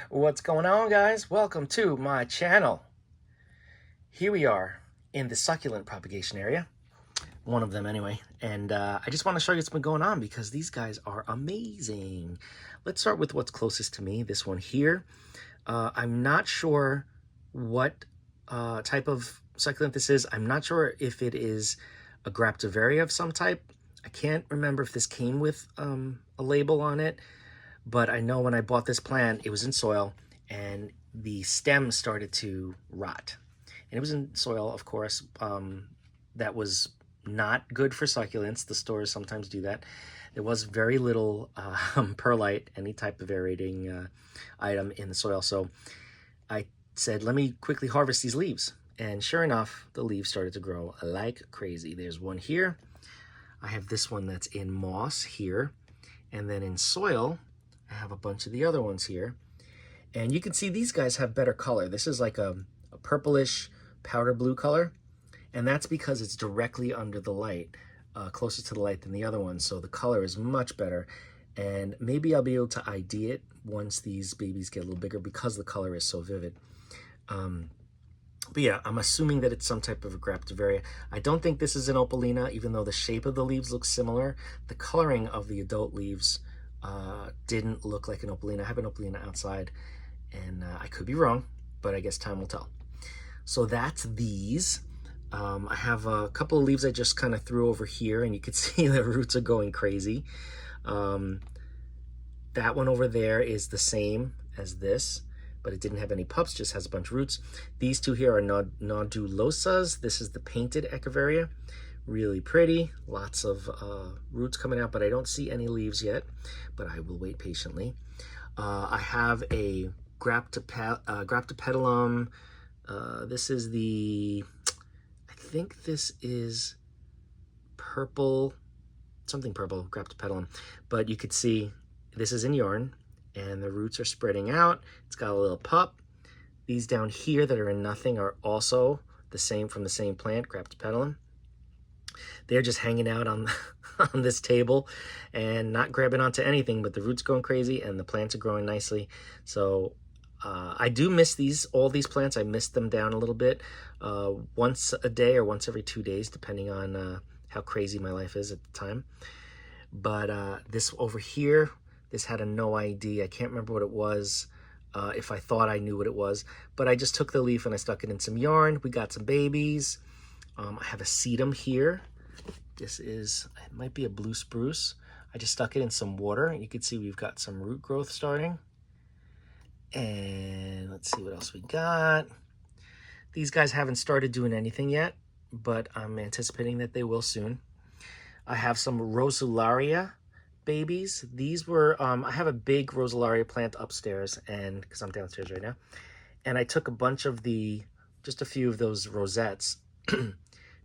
What's going on, guys? Welcome to my channel. Here we are in the succulent propagation area, one of them anyway, and I just want to show you what's been going on because these guys are amazing. Let's start with what's closest to me, this one here. I'm not sure what type of succulent this is. I'm not sure if it is a graptivaria of some type. I can't remember if this came with a label on it, but I know when I bought this plant, it was in soil and the stem started to rot. And it was in soil, of course, that was not good for succulents. The stores sometimes do that. There was very little perlite, any type of aerating item in the soil. So I said, let me quickly harvest these leaves. And sure enough, the leaves started to grow like crazy. There's one here. I have this one that's in moss here. And then in soil, I have a bunch of the other ones here. And you can see these guys have better color. This is like a purplish powder blue color. And that's because it's directly under the light, closer to the light than the other ones. So the color is much better. And maybe I'll be able to ID it once these babies get a little bigger because the color is so vivid. But yeah, I'm assuming that it's some type of a graptivaria. I don't think this is an opalina, even though the shape of the leaves looks similar. The coloring of the adult leaves didn't look like an opalina. I have an opalina outside, and I could be wrong, but I guess time will tell. So that's these. I have a couple of leaves I just kind of threw over here, and you can see the roots are going crazy. That one over there is the same as this, but it didn't have any pups, just has a bunch of roots. These two here are nodulosas. This is the painted echeveria. Really pretty, lots of roots coming out, but I don't see any leaves yet, but I will wait patiently. I have a graptopetalum. This is the, I think this is purple, something purple, graptopetalum, but you could see this is in yarn and the roots are spreading out. It's got a little pup. These down here that are in nothing are also the same, from the same plant, graptopetalum. They're just hanging out on on this table and not grabbing onto anything, but the roots going crazy and the plants are growing nicely. So I do miss all these plants. I miss them down a little bit, once a day or once every 2 days, depending on how crazy my life is at the time. But this over here, this had a no ID. I can't remember what it was, if I thought I knew what it was, but I just took the leaf and I stuck it in some yarn. We got some babies. I have a sedum here. This is, it might be a blue spruce. I just stuck it in some water and you can see we've got some root growth starting. And let's see what else we got. These guys haven't started doing anything yet, but I'm anticipating that they will soon. I have some Rosularia babies. These were, I have a big Rosularia plant upstairs, and because I'm downstairs right now, and I took a bunch of just a few of those rosettes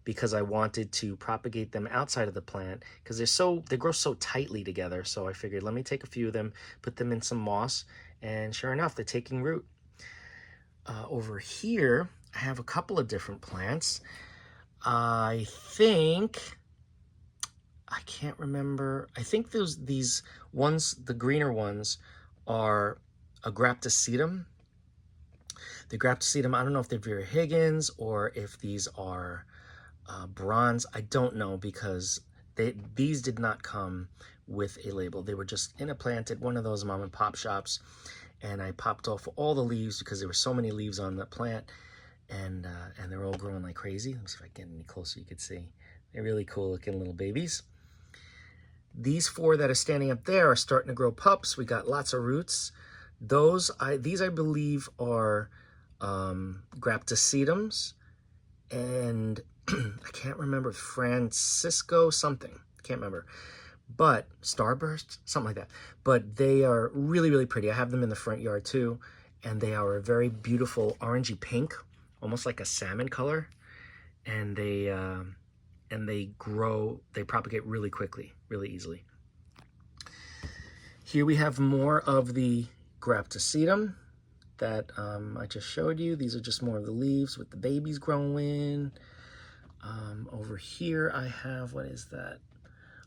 because I wanted to propagate them outside of the plant because they grow so tightly together. So I figured, let me take a few of them, put them in some moss, and sure enough, they're taking root. Over here, I have a couple of different plants. I can't remember. I think these ones, the greener ones, are a graptosedum. The graptosedum, I don't know if they're Vera Higgins or if these are bronze. I don't know because these did not come with a label. They were just in a plant at one of those mom and pop shops, and I popped off all the leaves because there were so many leaves on the plant, and they're all growing like crazy. Let me see if I can get any closer. You can see they're really cool looking little babies. These four that are standing up there are starting to grow pups. We got lots of roots. These I believe are graptosedums, and I can't remember, Francisco something, can't remember, but Starburst, something like that. But they are really, really pretty. I have them in the front yard too, and they are a very beautiful orangey pink, almost like a salmon color, and they propagate really quickly, really easily. Here we have more of the graptosedum that I just showed you. These are just more of the leaves with the babies growing. Over here I have, what is that?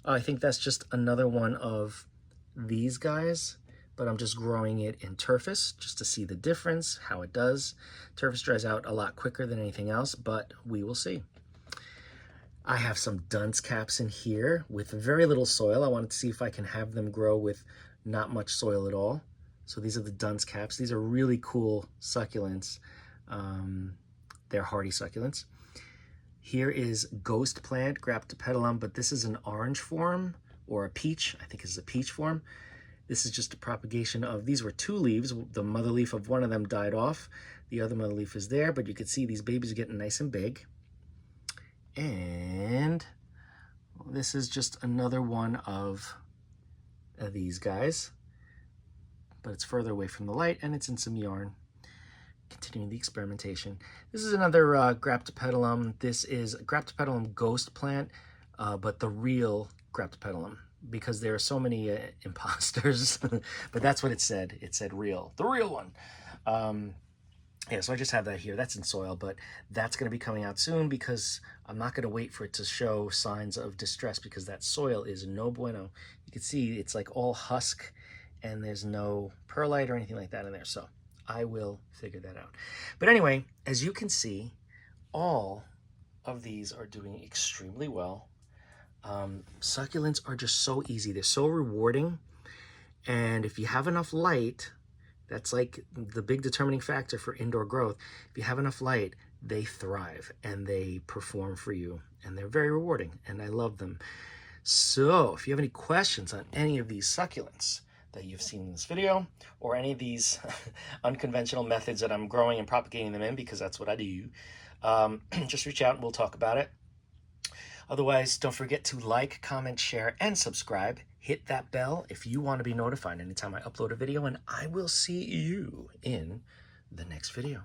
Oh, I think that's just another one of these guys. but I'm just growing it in turfus just to see the difference, how it does. Turfus dries out a lot quicker than anything else, but we will see. I have some dunce caps in here with very little soil. I wanted to see if I can have them grow with not much soil at all. So these are the dunce caps. These are really cool succulents. They're hardy succulents. Here is ghost plant, Graptopetalum, but this is an orange form, or a peach. I think it's a peach form. This is just a propagation of, these were 2 leaves. The mother leaf of one of them died off. The other mother leaf is there, but you can see these babies are getting nice and big. And this is just another one of these guys, but it's further away from the light and it's in some yarn. Continuing the experimentation. This is another Graptopetalum. This is Graptopetalum ghost plant, but the real Graptopetalum, because there are so many imposters, but that's what it said. It said real, the real one. Yeah, so I just have that here. That's in soil, but that's going to be coming out soon because I'm not going to wait for it to show signs of distress because that soil is no bueno. You can see it's like all husk and there's no perlite or anything like that in there. So I will figure that out. But anyway, as you can see, all of these are doing extremely well. Succulents are just so easy. They're so rewarding. And if you have enough light, that's like the big determining factor for indoor growth. If you have enough light, they thrive and they perform for you. And they're very rewarding and I love them. So if you have any questions on any of these succulents that you've seen in this video, or any of these unconventional methods that I'm growing and propagating them in, because that's what I do, just reach out and we'll talk about it. Otherwise, don't forget to like, comment, share, and subscribe. Hit that bell if you want to be notified anytime I upload a video, and I will see you in the next video.